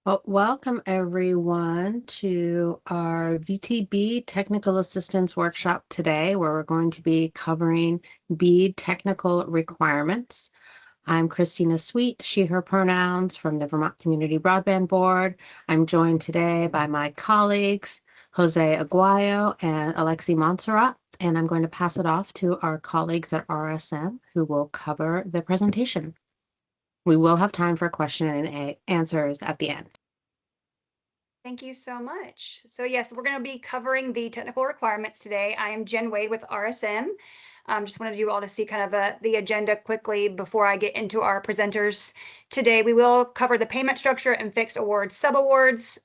Well, welcome everyone to our VT-BEAD Technical Assistance Workshop today, where we're going to be covering BEAD technical requirements. I'm Christina Sweet, she, her pronouns from the Vermont Community Broadband Board. I'm joined today by my colleagues, Jose Aguayo and Alexi Montserrat, and I'm going to pass it off to our colleagues at RSM who will cover the presentation. We will have time for question and answers at the end. Thank you so much. So yes, we're going to be covering the technical requirements today. I am Jen Wade with RSM. Just wanted you all to see kind of the agenda quickly before I get into our presenters today. We will cover the payment structure and fixed award subawards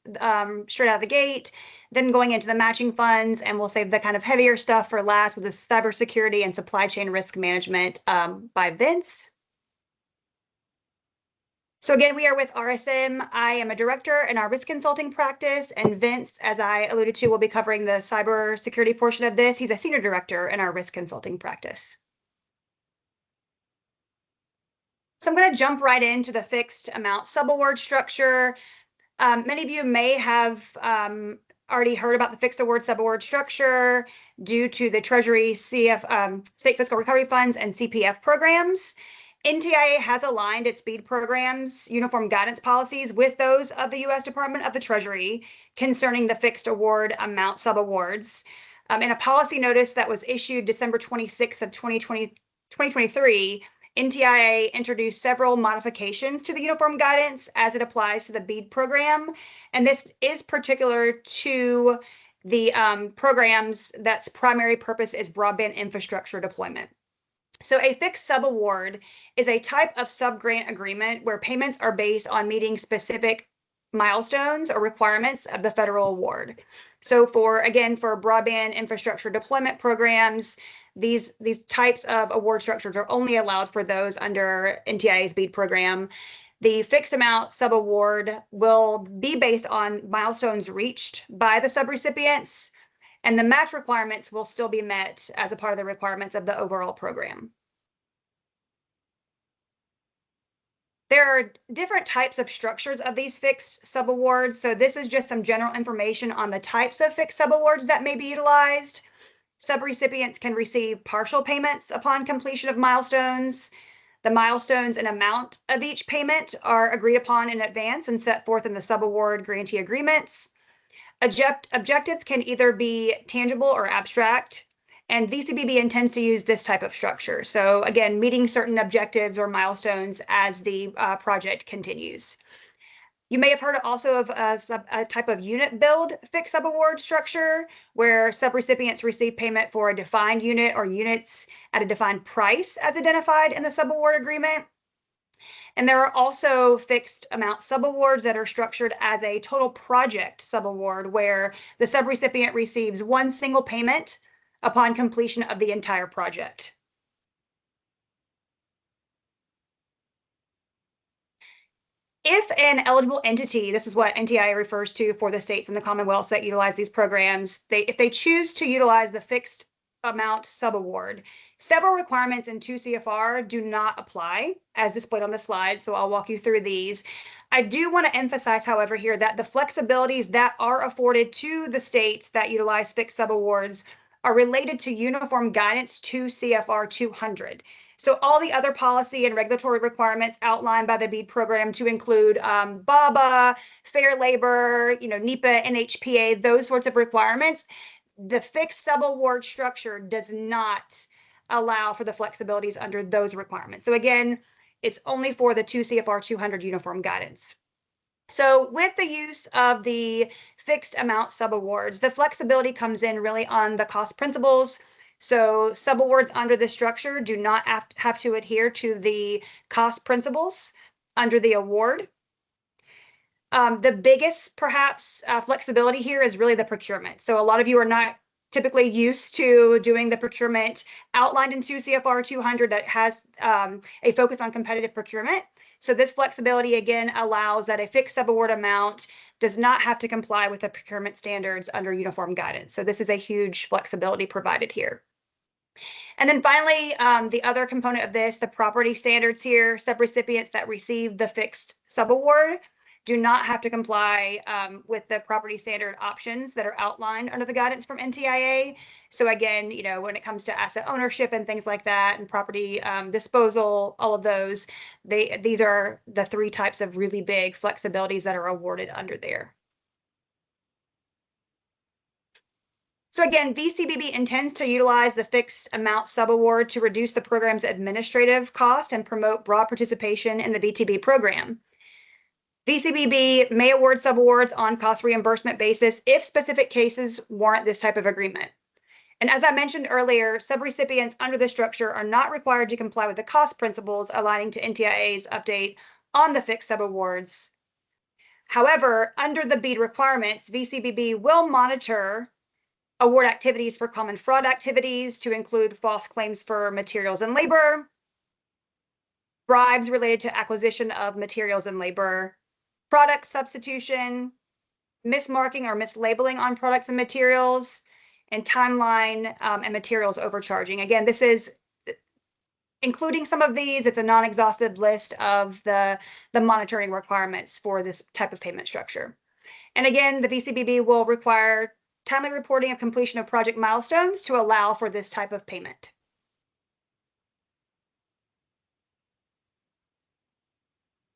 straight out of the gate, then going into the matching funds, and we'll save the kind of heavier stuff for last with the cybersecurity and supply chain risk management by Vince. So again, we are with RSM. I am a director in our risk consulting practice, and Vince, as I alluded to, will be covering the cybersecurity portion of this. He's a senior director in our risk consulting practice. So I'm going to jump right into the fixed amount subaward structure. Many of you may have already heard about the fixed award subaward structure due to the Treasury State Fiscal Recovery Funds and CPF programs. NTIA has aligned its BEAD programs, uniform guidance policies, with those of the U.S. Department of the Treasury concerning the fixed award amount subawards. In a policy notice that was issued December 26th of 2023, NTIA introduced several modifications to the uniform guidance as it applies to the BEAD program. And this is particular to the programs that's primary purpose is broadband infrastructure deployment. So a fixed subaward is a type of subgrant agreement where payments are based on meeting specific milestones or requirements of the federal award. So for broadband infrastructure deployment programs, these types of award structures are only allowed for those under NTIA's BEAD program. The fixed amount subaward will be based on milestones reached by the subrecipients, and the match requirements will still be met as a part of the requirements of the overall program. There are different types of structures of these fixed subawards. So this is just some general information on the types of fixed subawards that may be utilized. Subrecipients can receive partial payments upon completion of milestones. The milestones and amount of each payment are agreed upon in advance and set forth in the subaward grantee agreements. Objectives can either be tangible or abstract, and VCBB intends to use this type of structure. So again, meeting certain objectives or milestones as the project continues. You may have heard also of a type of unit build fixed subaward structure where subrecipients receive payment for a defined unit or units at a defined price as identified in the subaward agreement. And there are also fixed amount subawards that are structured as a total project subaward where the subrecipient receives one single payment upon completion of the entire project. If an eligible entity, this is what NTIA refers to for the states and the Commonwealths that utilize these programs, if they choose to utilize the fixed amount subaward, several requirements in 2 CFR do not apply as displayed on the slide, so I'll walk you through these. I do want to emphasize, however, here that the flexibilities that are afforded to the states that utilize fixed subawards are related to Uniform Guidance 2 CFR 200. So all the other policy and regulatory requirements outlined by the BEAD program to include BABA, fair labor, NEPA, NHPA, those sorts of requirements, the fixed subaward structure does not allow for the flexibilities under those requirements. So again, it's only for the 2 CFR 200 uniform guidance. So with the use of the fixed amount subawards, the flexibility comes in really on the cost principles. So subawards under this structure do not have to adhere to the cost principles under the award. The biggest, perhaps, flexibility here is really the procurement. So a lot of you are not typically used to doing the procurement outlined in 2 CFR 200 that has a focus on competitive procurement. So this flexibility, again, allows that a fixed subaward amount does not have to comply with the procurement standards under uniform guidance. So this is a huge flexibility provided here. And then finally, the other component of this, the property standards here, subrecipients that receive the fixed subaward do not have to comply with the property standard options that are outlined under the guidance from NTIA. So again, when it comes to asset ownership and things like that, and property disposal, all of those, these are the 3 types of really big flexibilities that are awarded under there. So again, VCBB intends to utilize the fixed amount subaward to reduce the program's administrative cost and promote broad participation in the VT-BEAD program. VCBB may award subawards on cost reimbursement basis if specific cases warrant this type of agreement. And as I mentioned earlier, subrecipients under this structure are not required to comply with the cost principles aligning to NTIA's update on the fixed subawards. However, under the BEAD requirements, VCBB will monitor award activities for common fraud activities to include false claims for materials and labor, bribes related to acquisition of materials and labor, product substitution, mismarking or mislabeling on products and materials, and timeline and materials overcharging. Again, this is including some of these. It's a non-exhaustive list of the monitoring requirements for this type of payment structure. And again, the VCBB will require timely reporting of completion of project milestones to allow for this type of payment.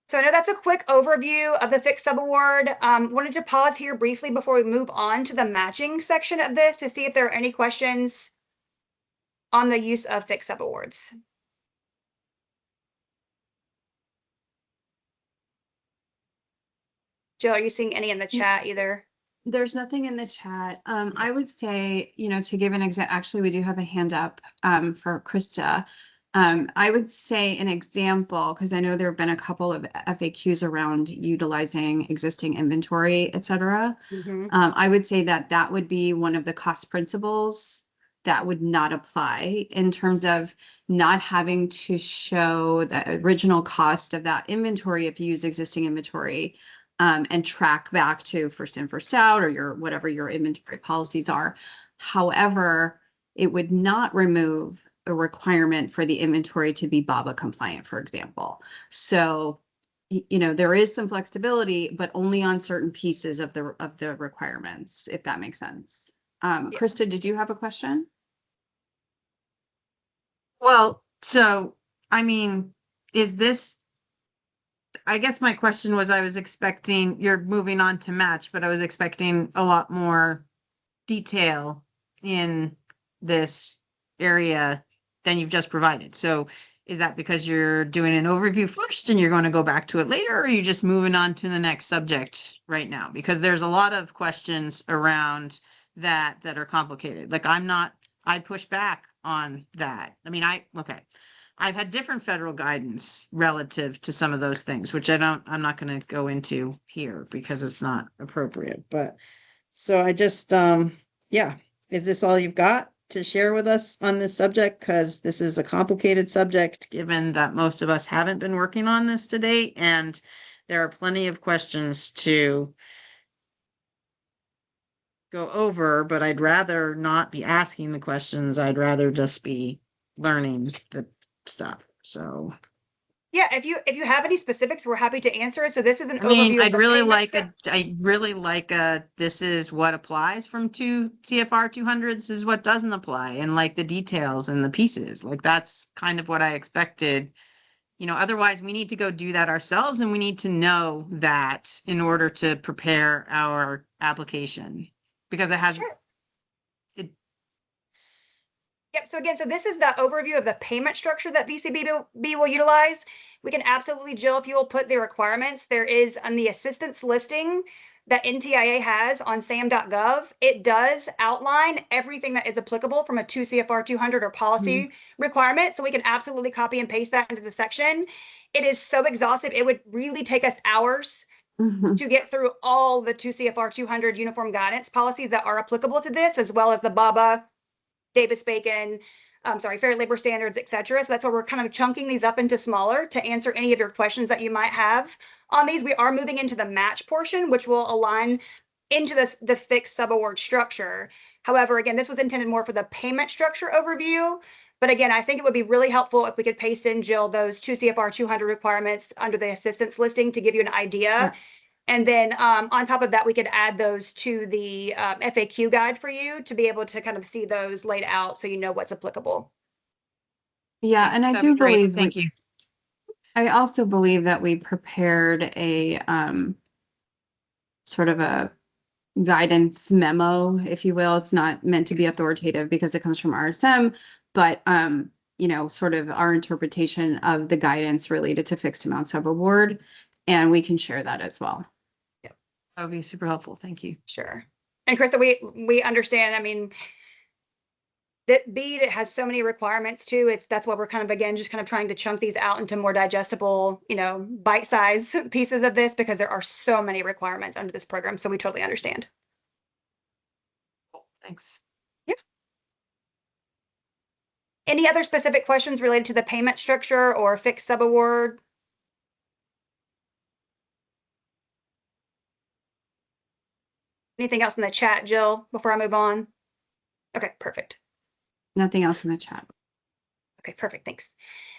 So I know that's a quick overview of the fixed subaward. Wanted to pause here briefly before we move on to the matching section of this to see if there are any questions on the use of fixed subawards. Jill, are you seeing any in the chat either? There's nothing in the chat. I would say, to give an example, actually, we do have a hand up for Krista. I would say an example, because I know there have been a couple of FAQs around utilizing existing inventory, et cetera. I would say that would be one of the cost principles that would not apply in terms of not having to show the original cost of that inventory if you use existing inventory. And track back to first in, first out, or whatever your inventory policies are. However, it would not remove a requirement for the inventory to be BABA compliant, for example. So, there is some flexibility, but only on certain pieces of the requirements, if that makes sense. Krista, did you have a question? Well, so, is this, I guess my question was, I was expecting, you're moving on to match, but I was expecting a lot more detail in this area than you've just provided. So is that because you're doing an overview first and you're going to go back to it later, or are you just moving on to the next subject right now? Because there's a lot of questions around that are complicated. Like I'd push back on that. Okay. I've had different federal guidance relative to some of those things, which I'm not going to go into here because it's not appropriate. But so I just, is this all you've got to share with us on this subject? Because this is a complicated subject, given that most of us haven't been working on this to date, and there are plenty of questions to go over, but I'd rather not be asking the questions. I'd rather just be learning the stuff. So yeah, if you have any specifics, we're happy to answer. So this is an overview. I'd really like this is what applies from CFR 200. This is what doesn't apply, and like the details and the pieces. Like that's kind of what I expected. Otherwise we need to go do that ourselves, and we need to know that in order to prepare our application, because it has. Sure. Yep. So again, this is the overview of the payment structure that VCBB will utilize. We can absolutely, Jill, if you will put the requirements, there is on the assistance listing that NTIA has on SAM.gov. It does outline everything that is applicable from a 2 CFR 200 or policy requirement. So we can absolutely copy and paste that into the section. It is so exhaustive. It would really take us hours to get through all the 2 CFR 200 uniform guidance policies that are applicable to this, as well as the BABA, Davis-Bacon, Fair Labor Standards, et cetera. So that's why we're kind of chunking these up into smaller to answer any of your questions that you might have on these. We are moving into the match portion, which will align into the fixed subaward structure. However, again, this was intended more for the payment structure overview. But again, I think it would be really helpful if we could paste in, Jill, those 2 CFR 200 requirements under the assistance listing to give you an idea And then on top of that, we could add those to the FAQ guide for you to be able to kind of see those laid out so you know what's applicable. Yeah, and I That'd do be great. believe Thank you. I also believe that we prepared a sort of a guidance memo, if you will. It's not meant to be authoritative because it comes from RSM, but you know, sort of our interpretation of the guidance related to fixed amount subaward, and we can share that as well. That would be super helpful. Thank you. Sure. And Krista, we understand. I mean, that BEAD, it has so many requirements too. That's why we're kind of, again, just kind of trying to chunk these out into more digestible, you know, bite-sized pieces of this, because there are so many requirements under this program. So we totally understand. Thanks. Yeah. Any other specific questions related to the payment structure or fixed subaward? Anything else in the chat, Jill, before I move on? Okay, perfect. Nothing else in the chat. Okay, perfect. Thanks.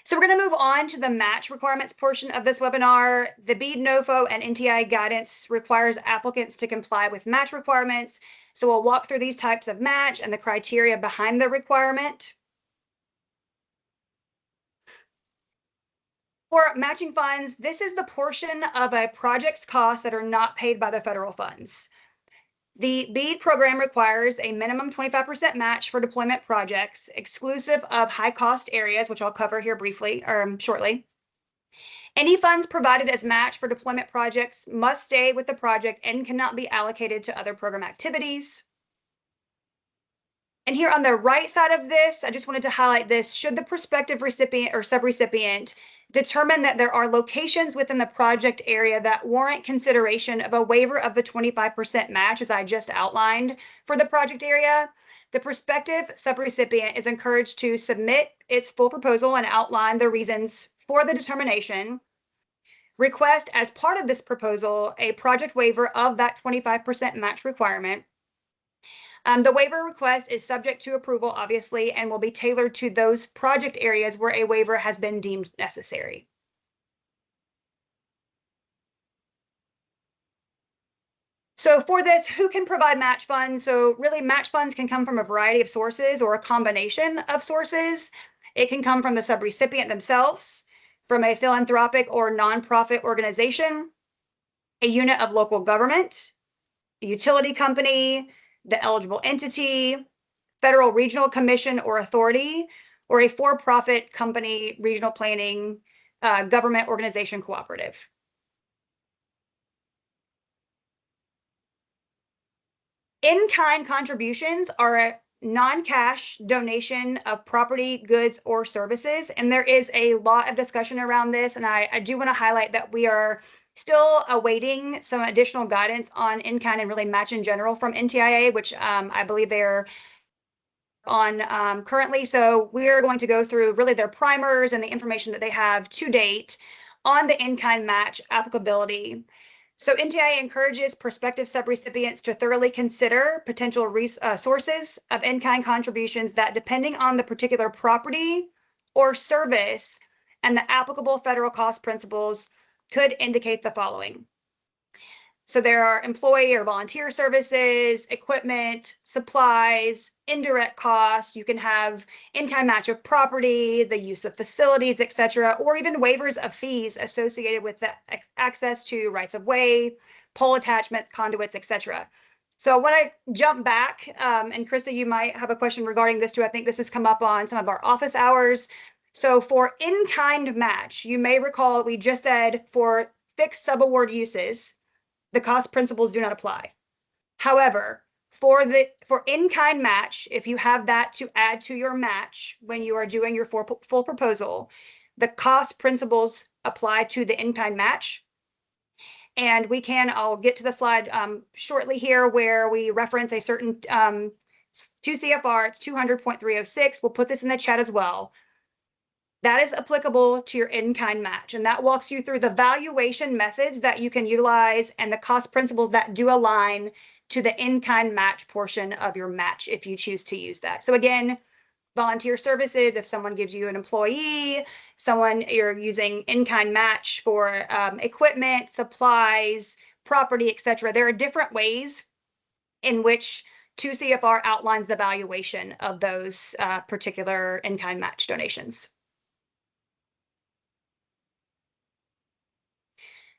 So we're going to move on to the match requirements portion of this webinar. The BEAD, NOFO, and NTI guidance requires applicants to comply with match requirements. So we'll walk through these types of match and the criteria behind the requirement. For matching funds, this is the portion of a project's costs that are not paid by the federal funds. The BEAD program requires a minimum 25% match for deployment projects, exclusive of high-cost areas, which I'll cover here briefly or shortly. Any funds provided as match for deployment projects must stay with the project and cannot be allocated to other program activities. And here on the right side of this, I just wanted to highlight this. Should the prospective recipient or subrecipient determine that there are locations within the project area that warrant consideration of a waiver of the 25% match, as I just outlined for the project area, the prospective subrecipient is encouraged to submit its full proposal and outline the reasons for the determination. Request as part of this proposal a project waiver of that 25% match requirement. The waiver request is subject to approval, obviously, and will be tailored to those project areas where a waiver has been deemed necessary. So for this, who can provide match funds? So really, match funds can come from a variety of sources or a combination of sources. It can come from the subrecipient themselves, from a philanthropic or nonprofit organization, a unit of local government, a utility company, the eligible entity, federal regional commission or authority, or a for-profit company, regional planning, government organization cooperative. In-kind contributions are a non-cash donation of property, goods, or services. And there is a lot of discussion around this. And I do want to highlight that we are still awaiting some additional guidance on in-kind and really match in general from NTIA, which I believe they're on currently. So we're going to go through really their primers and the information that they have to date on the in-kind match applicability. So NTIA encourages prospective subrecipients to thoroughly consider potential sources of in-kind contributions that, depending on the particular property or service and the applicable federal cost principles, could indicate the following. So there are employee or volunteer services, equipment, supplies, indirect costs. You can have in-kind match of property, the use of facilities, etc., or even waivers of fees associated with the access to rights of way, pole attachment, conduits, etc. So when I jump back, and Krista, you might have a question regarding this too. I think this has come up on some of our office hours. So for in-kind match, you may recall we just said for fixed subaward uses, the cost principles do not apply. However, for in-kind match, if you have that to add to your match when you are doing your full proposal, the cost principles apply to the in-kind match. And I'll get to the slide shortly here where we reference a certain 2 CFR, it's 200.306. We'll put this in the chat as well. That is applicable to your in-kind match. And that walks you through the valuation methods that you can utilize and the cost principles that do align to the in-kind match portion of your match if you choose to use that. So again, volunteer services, if someone gives you an employee, you're using in-kind match for equipment, supplies, property, etc. There are different ways in which 2 CFR outlines the valuation of those particular in-kind match donations.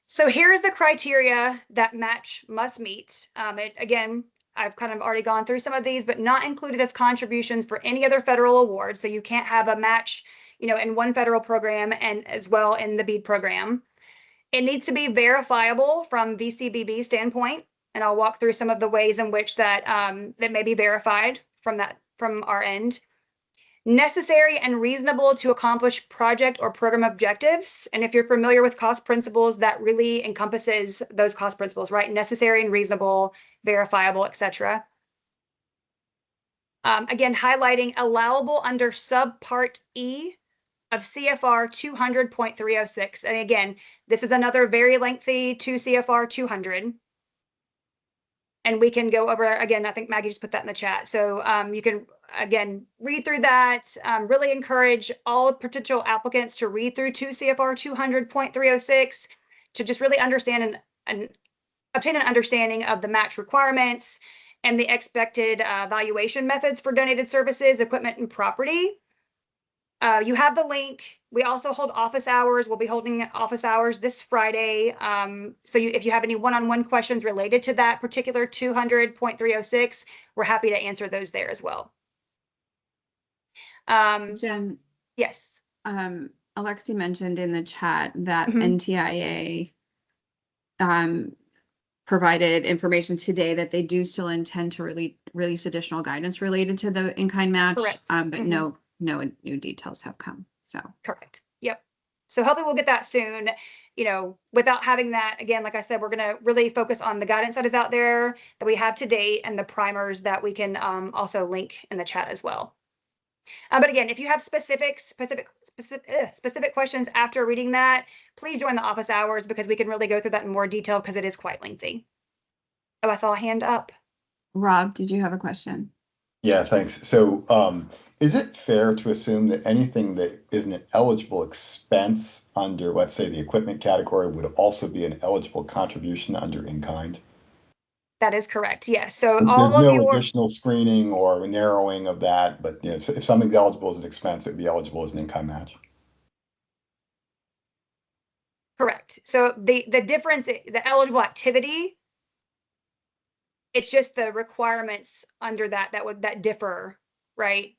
So here's the criteria that match must meet. Again, I've kind of already gone through some of these, but not included as contributions for any other federal award. So you can't have a match, in one federal program and as well in the BEAD program. It needs to be verifiable from VT-BEAD standpoint, and I'll walk through some of the ways in which that may be verified from our end. Necessary and reasonable to accomplish project or program objectives. And if you're familiar with cost principles, that really encompasses those cost principles, right? Necessary and reasonable, verifiable, etc. Again, highlighting allowable under subpart E of CFR 200.306. And again, this is another very lengthy 2 CFR 200. And we can go over, again, I think Maggie just put that in the chat. So you can, again, read through that. Really encourage all potential applicants to read through 2 CFR 200.306 to just really understand and obtain an understanding of the match requirements and the expected valuation methods for donated services, equipment, and property. You have the link. We also hold office hours. We'll be holding office hours this Friday. So if you have any one-on-one questions related to that particular 200.306, we're happy to answer those there as well. Jen, Yes. Alexi mentioned in the chat that NTIA provided information today that they do still intend to release additional guidance related to the in-kind match. Correct. But no new details have come. So correct. Yep. So hopefully we'll get that soon. Without having that, again, like I said, we're going to really focus on the guidance that is out there that we have to date and the primers that we can also link in the chat as well. But again, if you have specific questions after reading that, please join the office hours because we can really go through that in more detail because it is quite lengthy. Oh, I saw a hand up. Rob, did you have a question? Yeah, thanks. So is it fair to assume that anything that is an eligible expense under, let's say, the equipment category would also be an eligible contribution under in-kind? That is correct. Yes. So There's all of no your additional screening or narrowing of that, but so if something's eligible as an expense, it'd be eligible as an in-kind match. correct. So the difference, the eligible activity, it's just the requirements under that differ, right,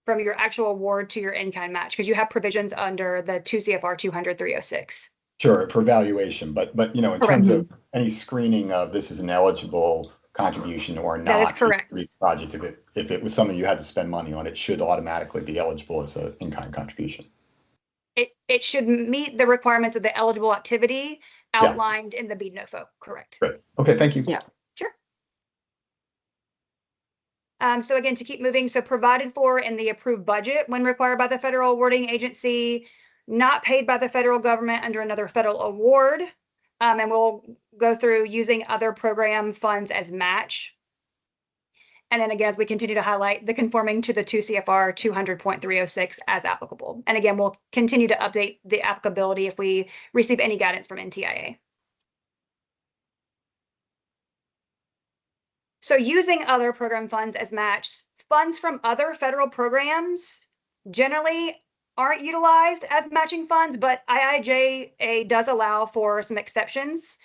from your actual award to your in-kind match because you have provisions under the 2 CFR 200.306. Sure, for valuation, but in Correct. terms of any screening of this is an eligible contribution or not, That is correct. for each project, if it was something you had to spend money on, it should automatically be eligible as an in-kind contribution. It should meet the requirements of the eligible activity outlined in the BEAD NOFO. Correct. Great. Okay, thank you. Yeah. Sure. So again, to keep moving, so provided for in the approved budget when required by the federal awarding agency, not paid by the federal government under another federal award. And we'll go through using other program funds as match. And then again, as we continue to highlight the conforming to the 2 CFR 200.306 as applicable. And again, we'll continue to update the applicability if we receive any guidance from NTIA. So using other program funds as match, funds from other federal programs generally aren't utilized as matching funds, but IIJA does allow for some exceptions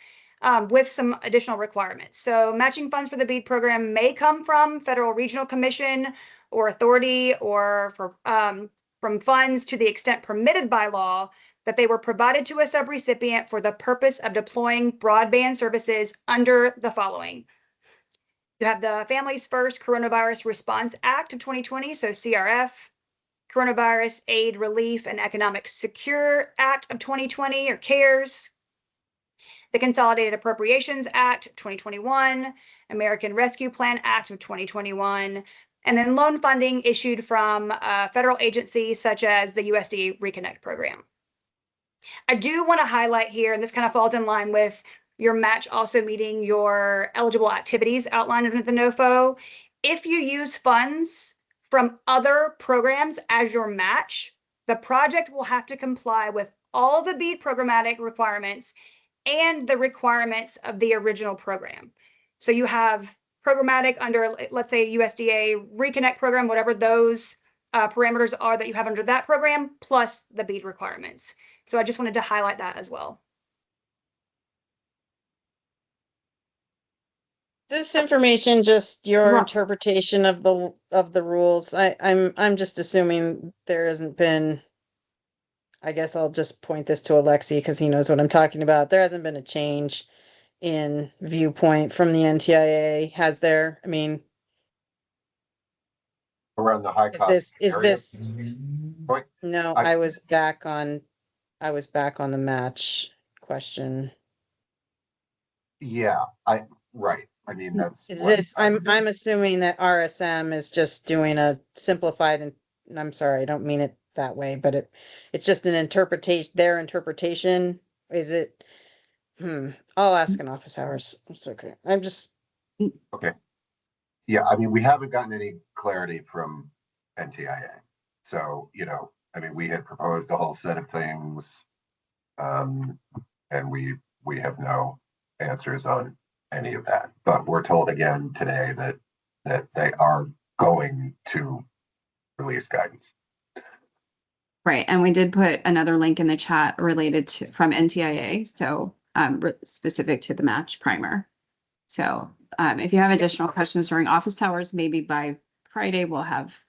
with some additional requirements. So matching funds for the BEAD program may come from Federal Regional Commission or authority or from funds to the extent permitted by law that they were provided to a subrecipient for the purpose of deploying broadband services under the following. You have the Families First Coronavirus Response Act of 2020, so CRF, Coronavirus Aid, Relief, and Economic Secure Act of 2020, or CARES, the Consolidated Appropriations Act of 2021, American Rescue Plan Act of 2021, and then loan funding issued from federal agencies such as the USDA Reconnect program. I do want to highlight here, and this kind of falls in line with your match also meeting your eligible activities outlined under the NOFO. If you use funds from other programs as your match, the project will have to comply with all the BEAD programmatic requirements and the requirements of the original program. So you have programmatic under, let's say, USDA Reconnect program, whatever those parameters are that you have under that program, plus the BEAD requirements. So I just wanted to highlight that as well. This information just your Right. interpretation of the rules? I'm just assuming there hasn't been, I guess I'll just point this to Alexi because he knows what I'm talking about. There hasn't been a change in viewpoint from the NTIA, has there? I mean, Around the high is cost this area. Point. no, I was back on the match question. Yeah, right. I mean, that's Is what this, I'm assuming that RSM is just doing a simplified, and I'm sorry, I don't mean it that way, but it's just an interpretation, their interpretation. Is it? I'll ask in office hours. It's okay. I'm just, Okay. Yeah, I mean, we haven't gotten any clarity from NTIA. So, I mean, we had proposed a whole set of things, and we have no answers on any of that. But we're told again today that they are going to release guidance. Right, and we did put another link in the chat related to from NTIA, so specific to the match primer. So if you have additional questions during office hours, maybe by Friday we'll have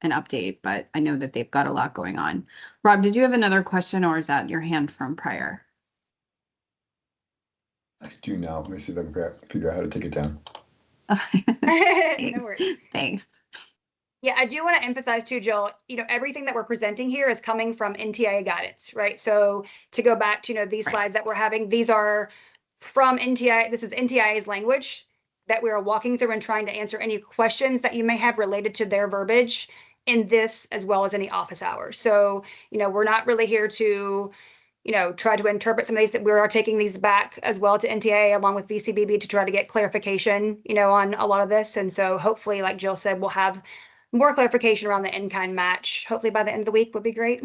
an update, but I know that they've got a lot going on. Rob, did you have another question, or is that your hand from prior? I do now. Let me see if I can figure out how to take it down. No worries. Thanks. Yeah, I do want to emphasize too, Jill, everything that we're presenting here is coming from NTIA guidance, right? So to go back to, these slides that we're having, these are from NTIA. This is NTIA's language that we are walking through and trying to answer any questions that you may have related to their verbiage in this, as well as any office hours. So, we're not really here to, try to interpret some of these, that we are taking these back as well to NTIA along with VT-BEAD to try to get clarification, on a lot of this. And so hopefully, like Jill said, we'll have more clarification around the in-kind match. Hopefully by the end of the week would be great.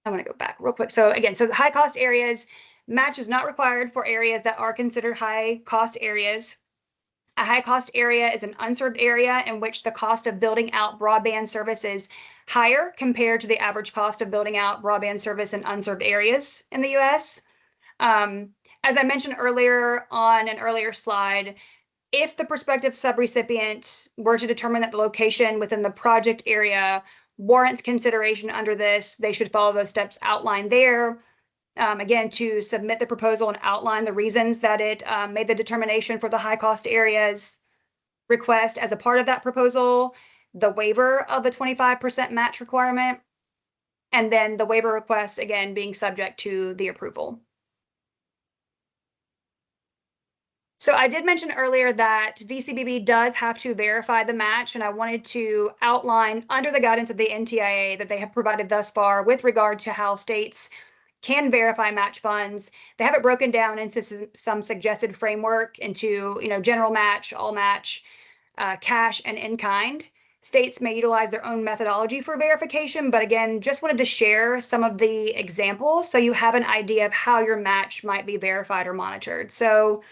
I want to go back real quick. So again, so the high cost areas, match is not required for areas that are considered high cost areas. A high cost area is an unserved area in which the cost of building out broadband service is higher compared to the average cost of building out broadband service in unserved areas in the US. As I mentioned earlier on an earlier slide, if the prospective subrecipient were to determine that the location within the project area warrants consideration under this, they should follow those steps outlined there. Again, to submit the proposal and outline the reasons that it made the determination for the high cost areas, request as a part of that proposal the waiver of the 25% match requirement, and then the waiver request, again, being subject to the approval. So I did mention earlier that VT-BEAD does have to verify the match, and I wanted to outline under the guidance of the NTIA that they have provided thus far with regard to how states can verify match funds. They have it broken down into some suggested framework into, general match, all match, cash, and in-kind. States may utilize their own methodology for verification, but again, just wanted to share some of the examples so you have an idea of how your match might be verified or monitored. So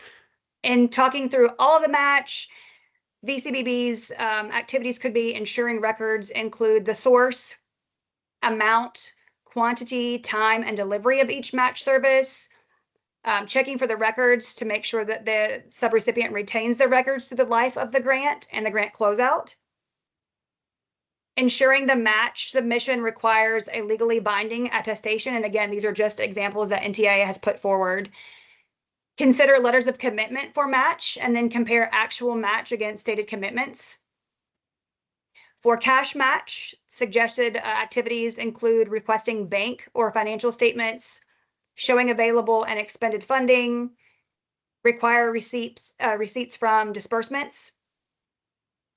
in talking through all of the match, VT-BEAD's activities could be ensuring records include the source, amount, quantity, time, and delivery of each match service, checking for the records to make sure that the subrecipient retains the records through the life of the grant and the grant closeout, ensuring the match submission requires a legally binding attestation. And again, these are just examples that NTIA has put forward. Consider letters of commitment for match and then compare actual match against stated commitments. For cash match, suggested activities include requesting bank or financial statements, showing available and expended funding, require receipts from disbursements.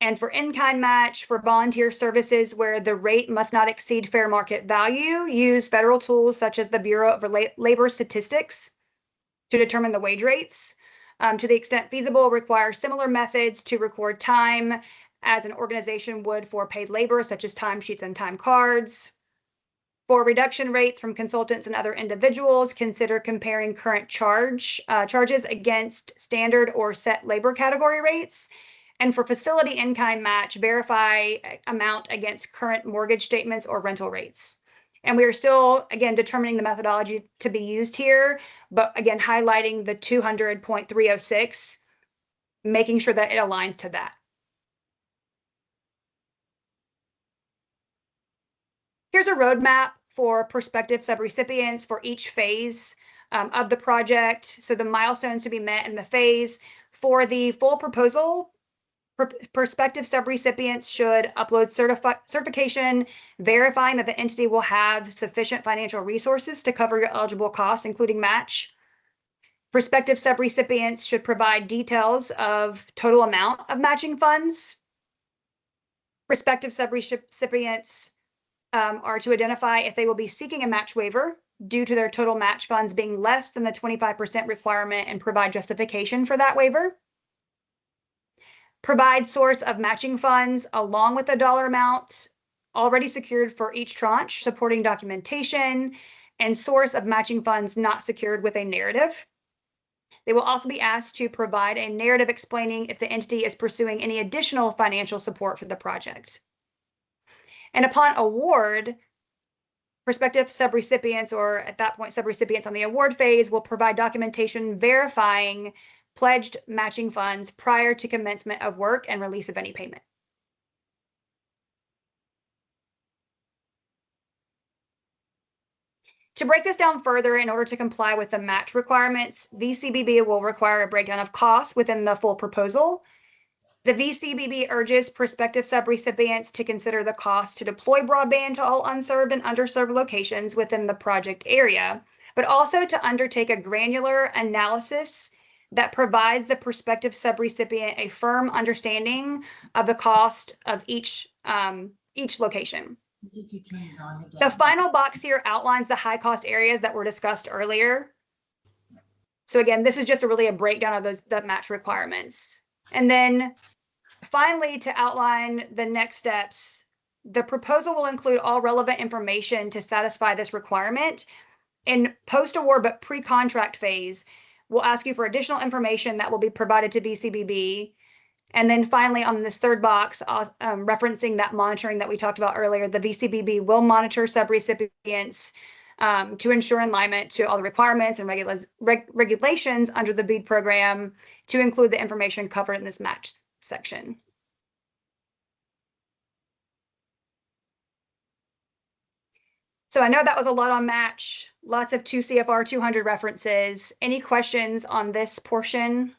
And for in-kind match, for volunteer services where the rate must not exceed fair market value, use federal tools such as the Bureau of Labor Statistics to determine the wage rates. To the extent feasible, require similar methods to record time as an organization would for paid labor, such as timesheets and time cards. For reduction rates from consultants and other individuals, consider comparing current charges against standard or set labor category rates. And for facility in-kind match, verify amount against current mortgage statements or rental rates. And we are still, again, determining the methodology to be used here, but again, highlighting the 200.306, making sure that it aligns to that. Here's a roadmap for prospective subrecipients for each phase of the project. So the milestones to be met in the phase. For the full proposal, prospective subrecipients should upload certification verifying that the entity will have sufficient financial resources to cover your eligible costs, including match. Prospective subrecipients should provide details of total amount of matching funds. Prospective subrecipients are to identify if they will be seeking a match waiver due to their total match funds being less than the 25% requirement and provide justification for that waiver. Provide source of matching funds along with the dollar amount already secured for each tranche, supporting documentation, and source of matching funds not secured with a narrative. They will also be asked to provide a narrative explaining if the entity is pursuing any additional financial support for the project. And upon award, prospective subrecipients, or at that point, subrecipients on the award phase, will provide documentation verifying pledged matching funds prior to commencement of work and release of any payment. To break this down further, in order to comply with the match requirements, VC-BEAD will require a breakdown of costs within the full proposal. The VC-BEAD urges prospective subrecipients to consider the cost to deploy broadband to all unserved and underserved locations within the project area, but also to undertake a granular analysis that provides the prospective subrecipient a firm understanding of the cost of each location. The final box here outlines the high cost areas that were discussed earlier. So again, this is just really a breakdown of the match requirements. And then finally, to outline the next steps, the proposal will include all relevant information to satisfy this requirement. In post-award but pre-contract phase, we'll ask you for additional information that will be provided to VC-BEAD. And then finally, on this third box, referencing that monitoring that we talked about earlier, the VC-BEAD will monitor subrecipients to ensure alignment to all the requirements and regulations under the BEAD program, to include the information covered in this match section. So I know that was a lot on match, lots of 2 CFR 200 references. Any questions on this portion?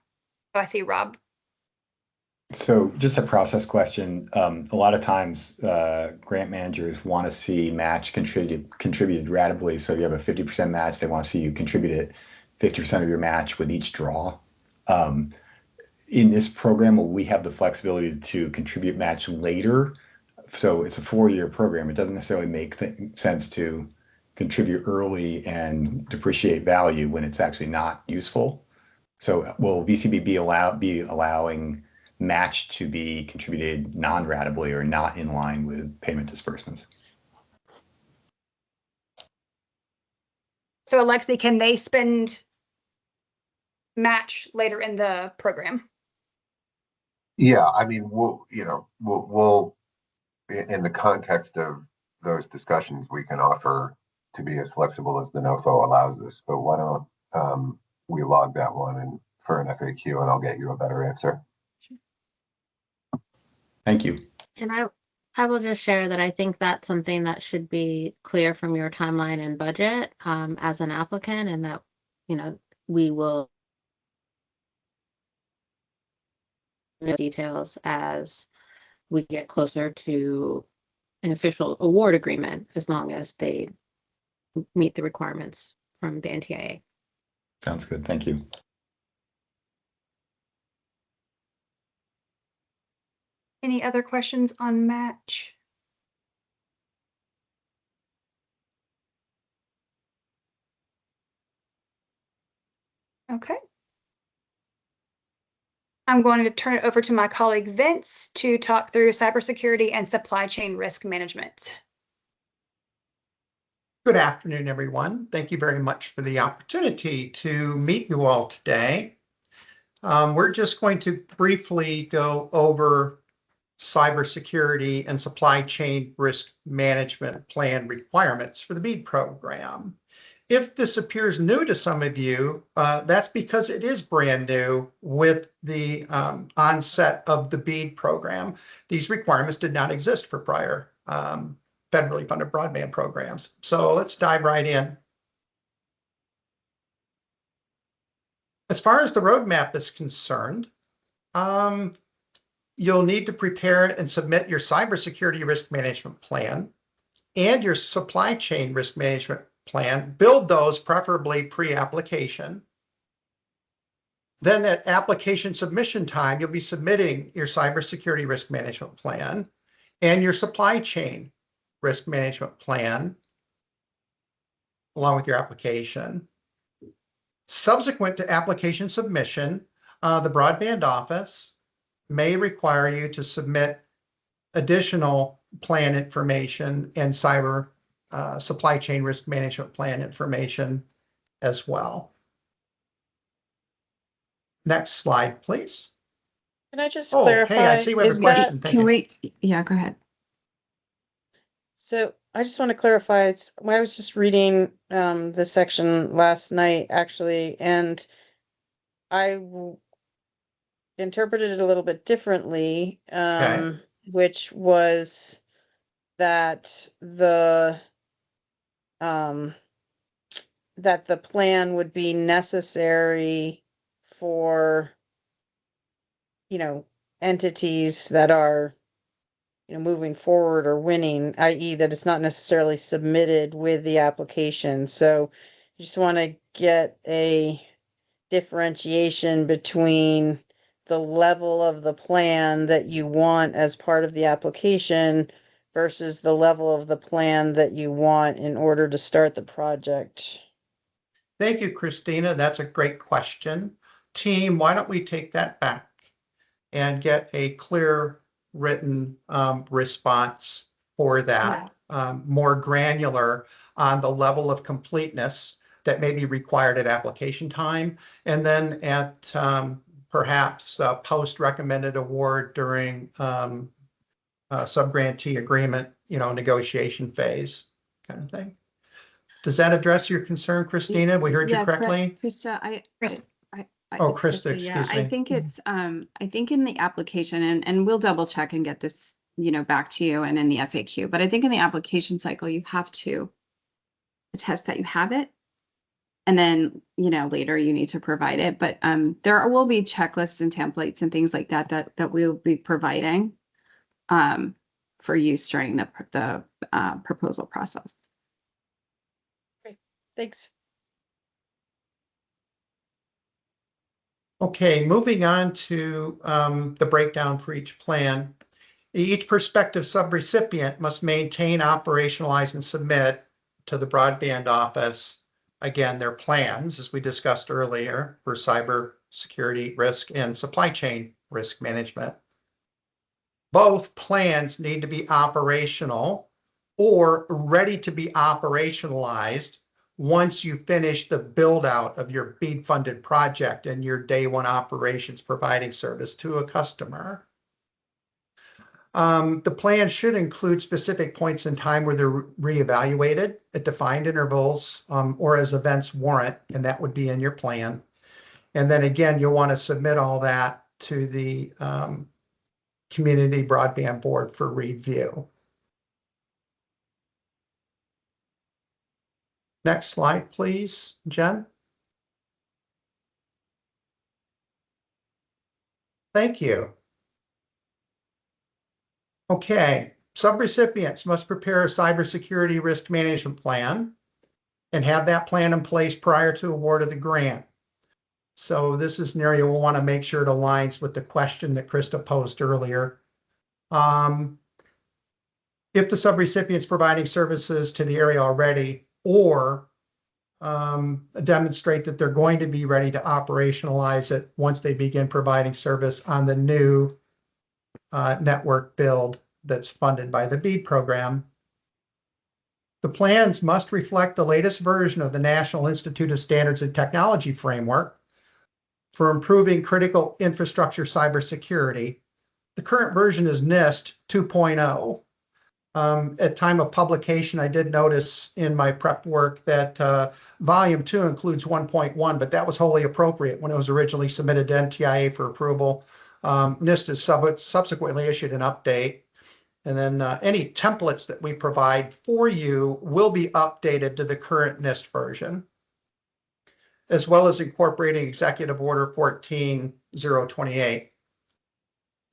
Oh, I see Rob. So just a process question. A lot of times grant managers want to see match contributed ratably. So you have a 50% match, they want to see you contribute it 50% of your match with each draw. In this program, will we have the flexibility to contribute match later? So it's a 4-year program. It doesn't necessarily make sense to contribute early and depreciate value when it's actually not useful. So will VCB be allowing match to be contributed non-ratably or not in line with payment disbursements? So Alexi, can they spend match later in the program? Yeah, I mean, we'll in the context of those discussions, we can offer to be as flexible as the NOFO allows us. But why don't we log that one and for an FAQ, and I'll get you a better answer. Thank you. And I will just share that I think that's something that should be clear from your timeline and budget as an applicant, and that, we will details as we get closer to an official award agreement, as long as they meet the requirements from the NTIA. Sounds good. Thank you. Any other questions on match? Okay. I'm going to turn it over to my colleague Vince to talk through cybersecurity and supply chain risk management. Good afternoon, everyone. Thank you very much for the opportunity to meet you all today. We're just going to briefly go over cybersecurity and supply chain risk management plan requirements for the BEAD program. If this appears new to some of you, that's because it is brand new with the onset of the BEAD program. These requirements did not exist for prior federally funded broadband programs. So let's dive right in. As far as the roadmap is concerned, you'll need to prepare and submit your cybersecurity risk management plan and your supply chain risk management plan. Build those preferably pre-application. Then at application submission time, you'll be submitting your cybersecurity risk management plan and your supply chain risk management plan along with your application. Subsequent to application submission, the broadband office may require you to submit additional plan information and cyber supply chain risk management plan information as well. Next slide, please. Can I just Oh, clarify? hey, I see we have a Is question. that- Thank Can you. we, yeah, go ahead. So I just want to clarify, when I was just reading this section last night, actually, and I interpreted it a little bit differently, Okay. which was that the plan would be necessary for, entities that are moving forward or winning, i.e. that it's not necessarily submitted with the application. So you just want to get a differentiation between the level of the plan that you want as part of the application versus the level of the plan that you want in order to start the project. Thank you, Christina. That's a great question. Team, why don't we take that back and get a clear written response for that, more granular on the level of completeness that may be required at application time, and then at perhaps post-recommended award during subgrantee agreement, negotiation phase kind of thing. Does that address your concern, Christina? We heard you correctly? Krista, Oh, it's Krista, yeah, excuse me. I think it's, I think in the application, and we'll double check and get this, back to you and in the FAQ, but I think in the application cycle, you have to attest that you have it. And then, later you need to provide it, but there will be checklists and templates and things like that we'll be providing for use during the proposal process. Great, thanks. Okay, moving on to the breakdown for each plan. Each prospective subrecipient must maintain, operationalize, and submit to the broadband office, again, their plans, as we discussed earlier, for cyber security risk and supply chain risk management. Both plans need to be operational or ready to be operationalized once you finish the build out of your BEAD funded project and your day one operations providing service to a customer. The plan should include specific points in time where they're reevaluated at defined intervals or as events warrant, and that would be in your plan. And then again, you'll want to submit all that to the Community Broadband Board for review. Next slide, please, Jen. Thank you. Okay, subrecipients must prepare a cybersecurity risk management plan and have that plan in place prior to award of the grant. So this is an area we'll want to make sure it aligns with the question that Krista posed earlier. If the subrecipient is providing services to the area already, or demonstrate that they're going to be ready to operationalize it once they begin providing service on the new network build that's funded by the BEAD program. The plans must reflect the latest version of the National Institute of Standards and Technology framework for improving critical infrastructure cybersecurity. The current version is NIST 2.0. At time of publication, I did notice in my prep work that volume 2 includes 1.1, but that was wholly appropriate when it was originally submitted to NTIA for approval. NIST has subsequently issued an update. And then any templates that we provide for you will be updated to the current NIST version, as well as incorporating Executive Order 14028.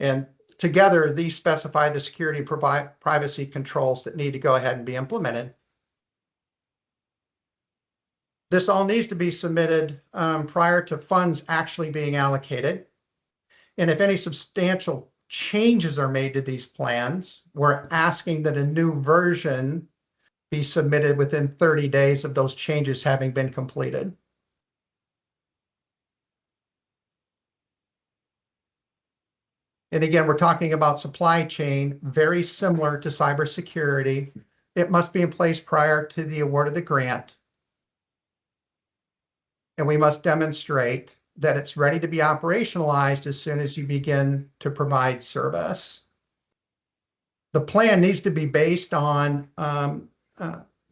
And together, these specify the security privacy controls that need to go ahead and be implemented. This all needs to be submitted prior to funds actually being allocated. And if any substantial changes are made to these plans, we're asking that a new version be submitted within 30 days of those changes having been completed. And again, we're talking about supply chain, very similar to cybersecurity. It must be in place prior to the award of the grant. And we must demonstrate that it's ready to be operationalized as soon as you begin to provide service. The plan needs to be based on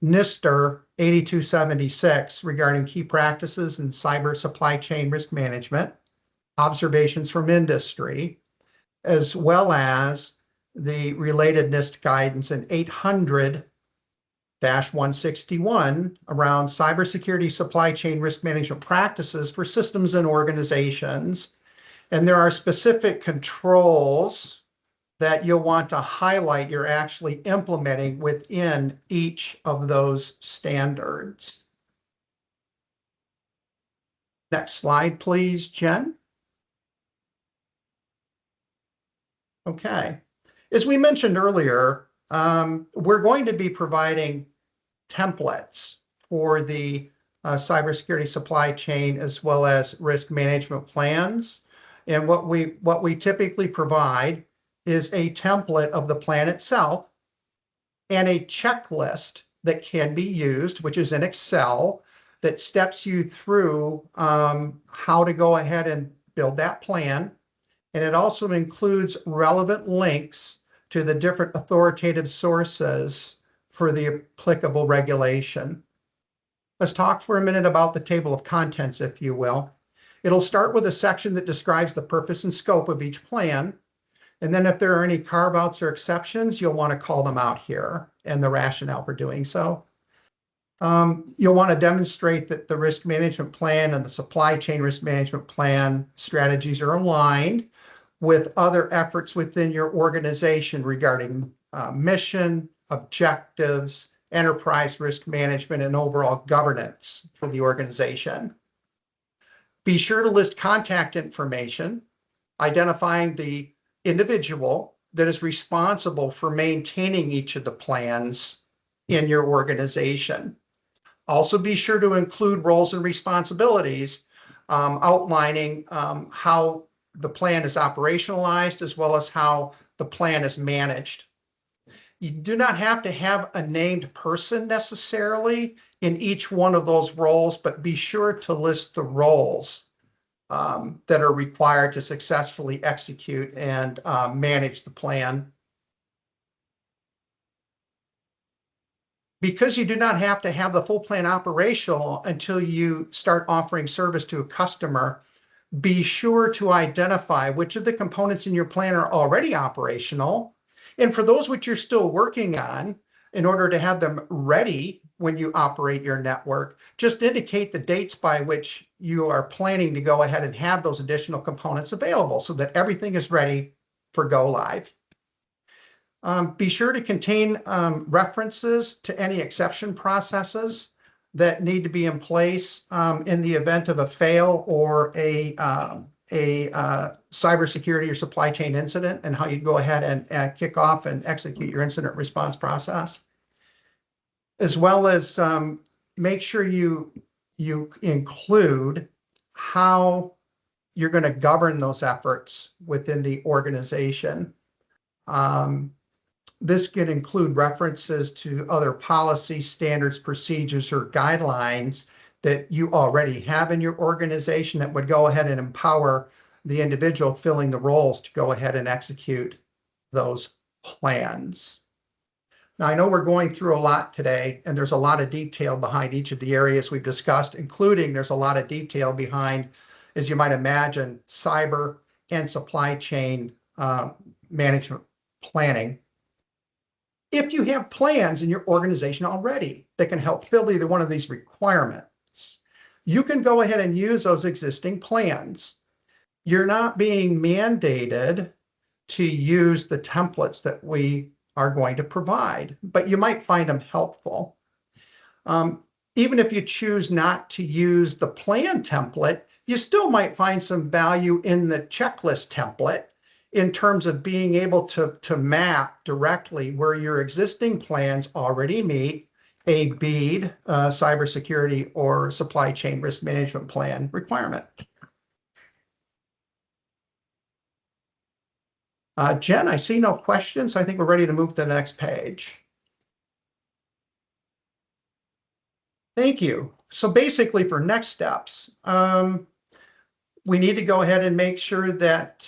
NISTR 8276 regarding key practices in cyber supply chain risk management, observations from industry, as well as the related NIST guidance in 800-161 around cybersecurity supply chain risk management practices for systems and organizations. And there are specific controls that you'll want to highlight you're actually implementing within each of those standards. Next slide, please, Jen. Okay. As we mentioned earlier, we're going to be providing templates for the cybersecurity supply chain as well as risk management plans. And what we typically provide is a template of the plan itself and a checklist that can be used, which is in Excel, that steps you through how to go ahead and build that plan. And it also includes relevant links to the different authoritative sources for the applicable regulation. Let's talk for a minute about the table of contents, if you will. It'll start with a section that describes the purpose and scope of each plan. And then if there are any carve-outs or exceptions, you'll want to call them out here and the rationale for doing so. You'll want to demonstrate that the risk management plan and the supply chain risk management plan strategies are aligned with other efforts within your organization regarding mission, objectives, enterprise risk management, and overall governance for the organization. Be sure to list contact information, identifying the individual that is responsible for maintaining each of the plans in your organization. Also be sure to include roles and responsibilities, outlining how the plan is operationalized as well as how the plan is managed. You do not have to have a named person necessarily in each one of those roles, but be sure to list the roles that are required to successfully execute and manage the plan. Because you do not have to have the full plan operational until you start offering service to a customer, be sure to identify which of the components in your plan are already operational. And for those which you're still working on, in order to have them ready when you operate your network, just indicate the dates by which you are planning to go ahead and have those additional components available so that everything is ready for go live. Be sure to contain references to any exception processes that need to be in place in the event of a fail or a cybersecurity or supply chain incident, and how you go ahead and kick off and execute your incident response process. As well as make sure you include how you're going to govern those efforts within the organization. this can include references to other policies, standards, procedures, or guidelines that you already have in your organization that would go ahead and empower the individual filling the roles to go ahead and execute those plans. Now, I know we're going through a lot today, and there's a lot of detail behind each of the areas we've discussed, including there's a lot of detail behind, as you might imagine, cyber and supply chain management planning. If you have plans in your organization already that can help fill either one of these requirements, you can go ahead and use those existing plans. You're not being mandated to use the templates that we are going to provide, but you might find them helpful. Even if you choose not to use the plan template, you still might find some value in the checklist template in terms of being able to map directly where your existing plans already meet a BEAD, cybersecurity or supply chain risk management plan requirement. Jen, I see no questions, so I think we're ready to move to the next page. Thank you. So basically for next steps, we need to go ahead and make sure that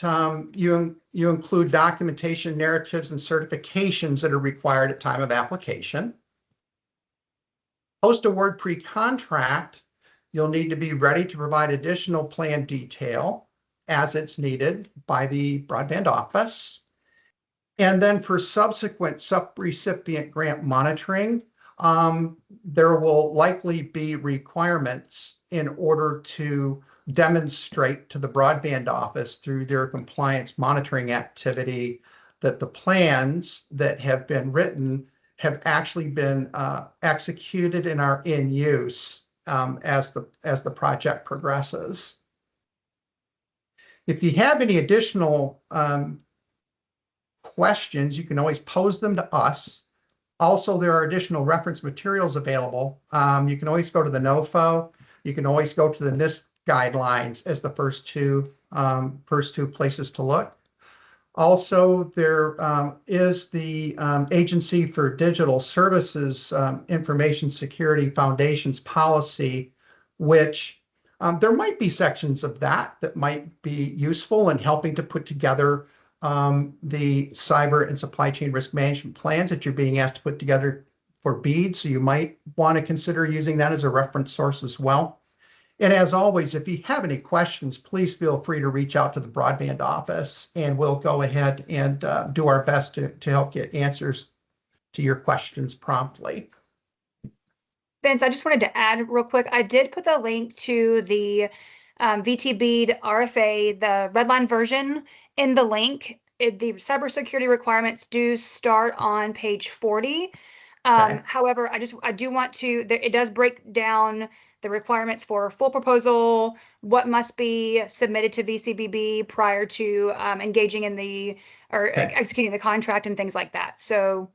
you include documentation, narratives, and certifications that are required at time of application. Post-award pre-contract, you'll need to be ready to provide additional plan detail as it's needed by the broadband office. And then for subsequent subrecipient grant monitoring, there will likely be requirements in order to demonstrate to the broadband office through their compliance monitoring activity that the plans that have been written have actually been executed and are in use as the project progresses. If you have any additional questions, you can always pose them to us. Also, there are additional reference materials available. You can always go to the NOFO. You can always go to the NIST guidelines as the first two places to look. Also, there is the Agency for Digital Services Information Security Foundation's policy, which there might be sections of that might be useful in helping to put together the cyber and supply chain risk management plans that you're being asked to put together for BEAD. So you might want to consider using that as a reference source as well. And as always, if you have any questions, please feel free to reach out to the broadband office, and we'll go ahead and do our best to help get answers to your questions promptly. Vince, I just wanted to add real quick, I did put the link to the VT-BEAD RFA, the redline version, in the link. The cybersecurity requirements do start on page 40. Okay. However, I do want to, it does break down the requirements for full proposal, what must be submitted to VCBB prior to engaging in executing the contract and things like that. So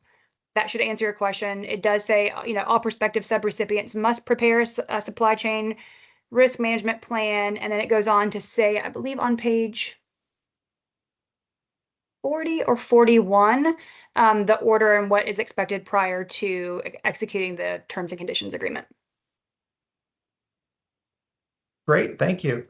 that should answer your question. It does say, all prospective subrecipients must prepare a supply chain risk management plan. And then it goes on to say, I believe on page 40 or 41, the order and what is expected prior to executing the terms and conditions agreement. Great, thank you.